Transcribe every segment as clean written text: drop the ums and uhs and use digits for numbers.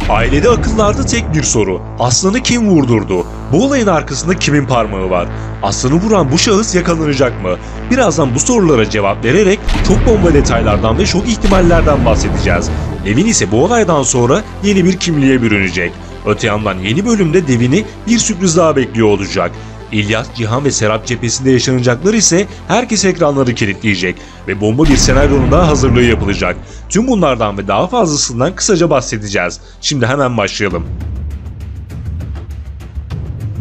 Ailede akıllarda tek bir soru. Aslan'ı kim vurdurdu? Bu olayın arkasında kimin parmağı var? Aslan'ı vuran bu şahıs yakalanacak mı? Birazdan bu sorulara cevap vererek çok bomba detaylardan ve şok ihtimallerden bahsedeceğiz. Devin ise bu olaydan sonra yeni bir kimliğe bürünecek. Öte yandan yeni bölümde Devin'i bir sürpriz daha bekliyor olacak. İlyas, Cihan ve Serap cephesinde yaşanacaklar ise herkes ekranları kilitleyecek ve bomba bir senaryonun daha hazırlığı yapılacak. Tüm bunlardan ve daha fazlasından kısaca bahsedeceğiz. Şimdi hemen başlayalım.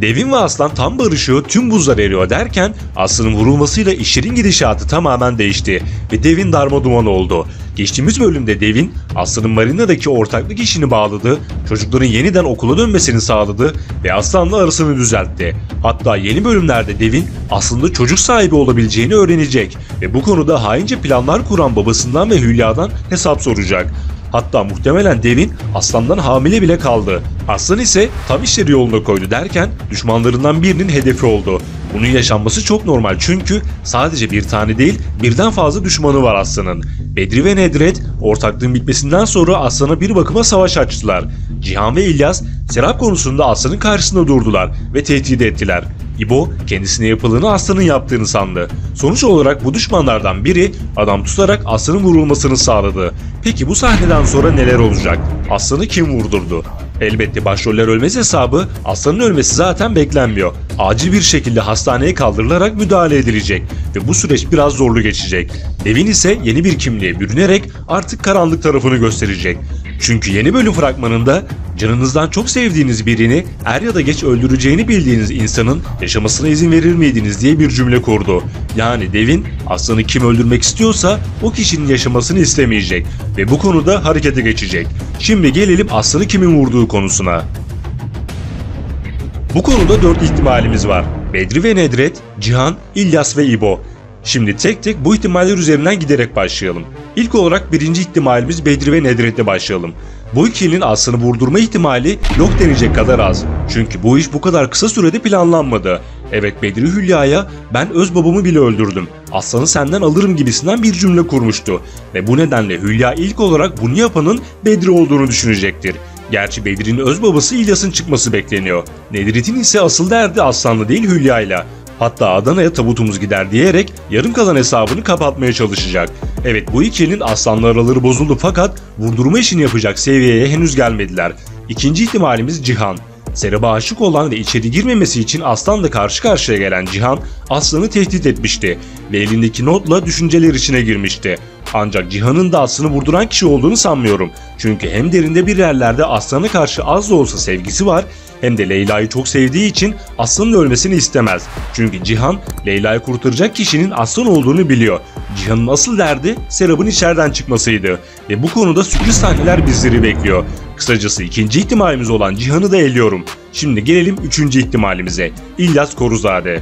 Devin ve Aslan tam barışıyor, tüm buzlar eriyor derken Aslan'ın vurulmasıyla işlerin gidişatı tamamen değişti ve Devin darmaduman oldu. Geçtiğimiz bölümde Devin, Aslan'ın marinadaki ortaklık işini bağladı, çocukların yeniden okula dönmesini sağladı ve Aslan'la arasını düzeltti. Hatta yeni bölümlerde Devin aslında çocuk sahibi olabileceğini öğrenecek ve bu konuda haince planlar kuran babasından ve Hülya'dan hesap soracak. Hatta muhtemelen Devin Aslan'dan hamile bile kaldı. Aslan ise tam işleri yoluna koydu derken düşmanlarından birinin hedefi oldu. Bunun yaşanması çok normal çünkü sadece bir tane değil birden fazla düşmanı var Aslan'ın. Bedri ve Nedret ortaklığın bitmesinden sonra Aslan'a bir bakıma savaş açtılar. Cihan ve İlyas Serap konusunda Aslan'ın karşısında durdular ve tehdit ettiler. İbo kendisine yapılanı Aslan'ın yaptığını sandı. Sonuç olarak bu düşmanlardan biri adam tutarak Aslan'ın vurulmasını sağladı. Peki bu sahneden sonra neler olacak? Aslan'ı kim vurdurdu? Elbette başroller ölmez hesabı, Aslan'ın ölmesi zaten beklenmiyor. Acil bir şekilde hastaneye kaldırılarak müdahale edilecek ve bu süreç biraz zorlu geçecek. Devin ise yeni bir kimliğe bürünerek artık karanlık tarafını gösterecek. Çünkü yeni bölüm fragmanında canınızdan çok sevdiğiniz birini er ya da geç öldüreceğini bildiğiniz insanın yaşamasına izin verir miydiniz diye bir cümle kurdu. Yani Devin Aslan'ı kim öldürmek istiyorsa o kişinin yaşamasını istemeyecek ve bu konuda harekete geçecek. Şimdi gelelim Aslan'ı kimin vurduğu konusuna. Bu konuda 4 ihtimalimiz var. Bedri ve Nedret, Cihan, İlyas ve İbo. Şimdi tek tek bu ihtimaller üzerinden giderek başlayalım. İlk olarak birinci ihtimalimiz Bedri ve Nedret'le başlayalım. Bu ikilinin Aslan'ı vurdurma ihtimali yok denecek kadar az. Çünkü bu iş bu kadar kısa sürede planlanmadı. Evet, Bedri Hülya'ya ben öz babamı bile öldürdüm, Aslan'ı senden alırım gibisinden bir cümle kurmuştu. Ve bu nedenle Hülya ilk olarak bunu yapanın Bedri olduğunu düşünecektir. Gerçi Bedri'nin öz babası İlyas'ın çıkması bekleniyor. Nedret'in ise asıl derdi Aslan'la değil Hülya'yla. Hatta Adana'ya tabutumuz gider diyerek yarım kalan hesabını kapatmaya çalışacak. Evet, bu ikilinin Aslan'la araları bozuldu fakat vurdurma işini yapacak seviyeye henüz gelmediler. İkinci ihtimalimiz Cihan. Serap'a aşık olan ve içeri girmemesi için Aslan'la karşı karşıya gelen Cihan Aslan'ı tehdit etmişti ve elindeki notla düşünceler içine girmişti. Ancak Cihan'ın da Aslan'ı vurduran kişi olduğunu sanmıyorum. Çünkü hem derinde bir yerlerde Aslan'a karşı az da olsa sevgisi var, hem de Leyla'yı çok sevdiği için Aslan'ın ölmesini istemez. Çünkü Cihan Leyla'yı kurtaracak kişinin Aslan olduğunu biliyor. Cihan'ın asıl derdi Serap'ın içeriden çıkmasıydı ve bu konuda sürpriz sahneler bizleri bekliyor. Kısacası ikinci ihtimalimiz olan Cihan'ı da eliyorum. Şimdi gelelim üçüncü ihtimalimize. İlyas Koruzade.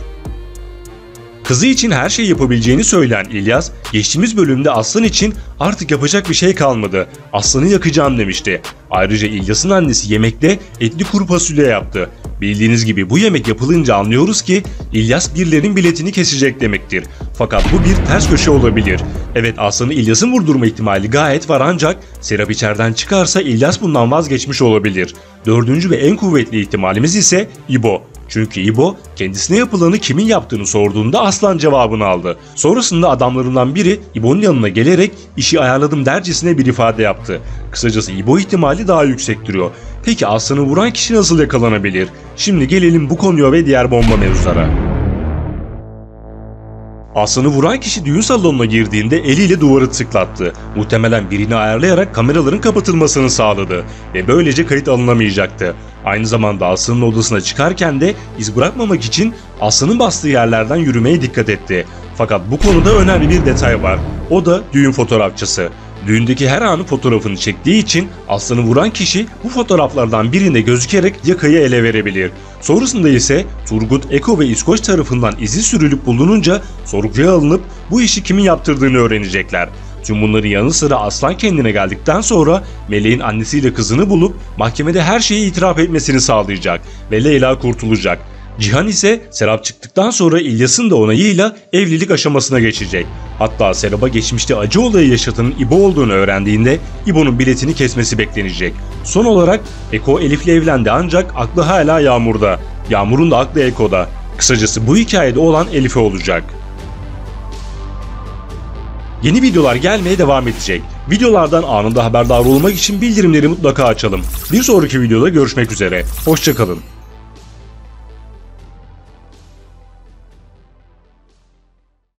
Kızı için her şeyi yapabileceğini söyleyen İlyas, geçtiğimiz bölümde Aslan için artık yapacak bir şey kalmadı, Aslan'ı yakacağım demişti. Ayrıca İlyas'ın annesi yemekte etli kuru fasulye yaptı. Bildiğiniz gibi bu yemek yapılınca anlıyoruz ki İlyas birilerinin biletini kesecek demektir. Fakat bu bir ters köşe olabilir. Evet, Aslan'ı İlyas'ın vurdurma ihtimali gayet var ancak Serap içeriden çıkarsa İlyas bundan vazgeçmiş olabilir. Dördüncü ve en kuvvetli ihtimalimiz ise İbo. Çünkü İbo kendisine yapılanı kimin yaptığını sorduğunda Aslan cevabını aldı. Sonrasında adamlarından biri İbo'nun yanına gelerek işi ayarladım dercesine bir ifade yaptı. Kısacası İbo ihtimali daha yüksek duruyor. Peki Aslan'ı vuran kişi nasıl yakalanabilir? Şimdi gelelim bu konuya ve diğer bomba mevzulara. Aslan'ı vuran kişi düğün salonuna girdiğinde eliyle duvarı tıklattı. Muhtemelen birini ayarlayarak kameraların kapatılmasını sağladı ve böylece kayıt alınamayacaktı. Aynı zamanda Aslan'ın odasına çıkarken de iz bırakmamak için Aslan'ın bastığı yerlerden yürümeye dikkat etti. Fakat bu konuda önemli bir detay var. O da düğün fotoğrafçısı. Düğündeki her anın fotoğrafını çektiği için Aslan'ı vuran kişi bu fotoğraflardan birinde gözükerek yakayı ele verebilir. Sonrasında ise Turgut, Eko ve İskoç tarafından izi sürülüp bulununca sorguya alınıp bu işi kimin yaptırdığını öğrenecekler. Tüm bunların yanı sıra Aslan kendine geldikten sonra Meleğin annesiyle kızını bulup mahkemede her şeyi itiraf etmesini sağlayacak ve Leyla kurtulacak. Cihan ise Serap çıktıktan sonra İlyas'ın da onayıyla evlilik aşamasına geçecek. Hatta Serap'a geçmişte acı olayı yaşatanın İbo olduğunu öğrendiğinde İbo'nun biletini kesmesi beklenecek. Son olarak Eko Elif'le evlendi ancak aklı hala Yağmur'da. Yağmur'un da aklı Eko'da. Kısacası bu hikayede olan Elif'e olacak. Yeni videolar gelmeye devam edecek. Videolardan anında haberdar olmak için bildirimleri mutlaka açalım. Bir sonraki videoda görüşmek üzere. Hoşça kalın.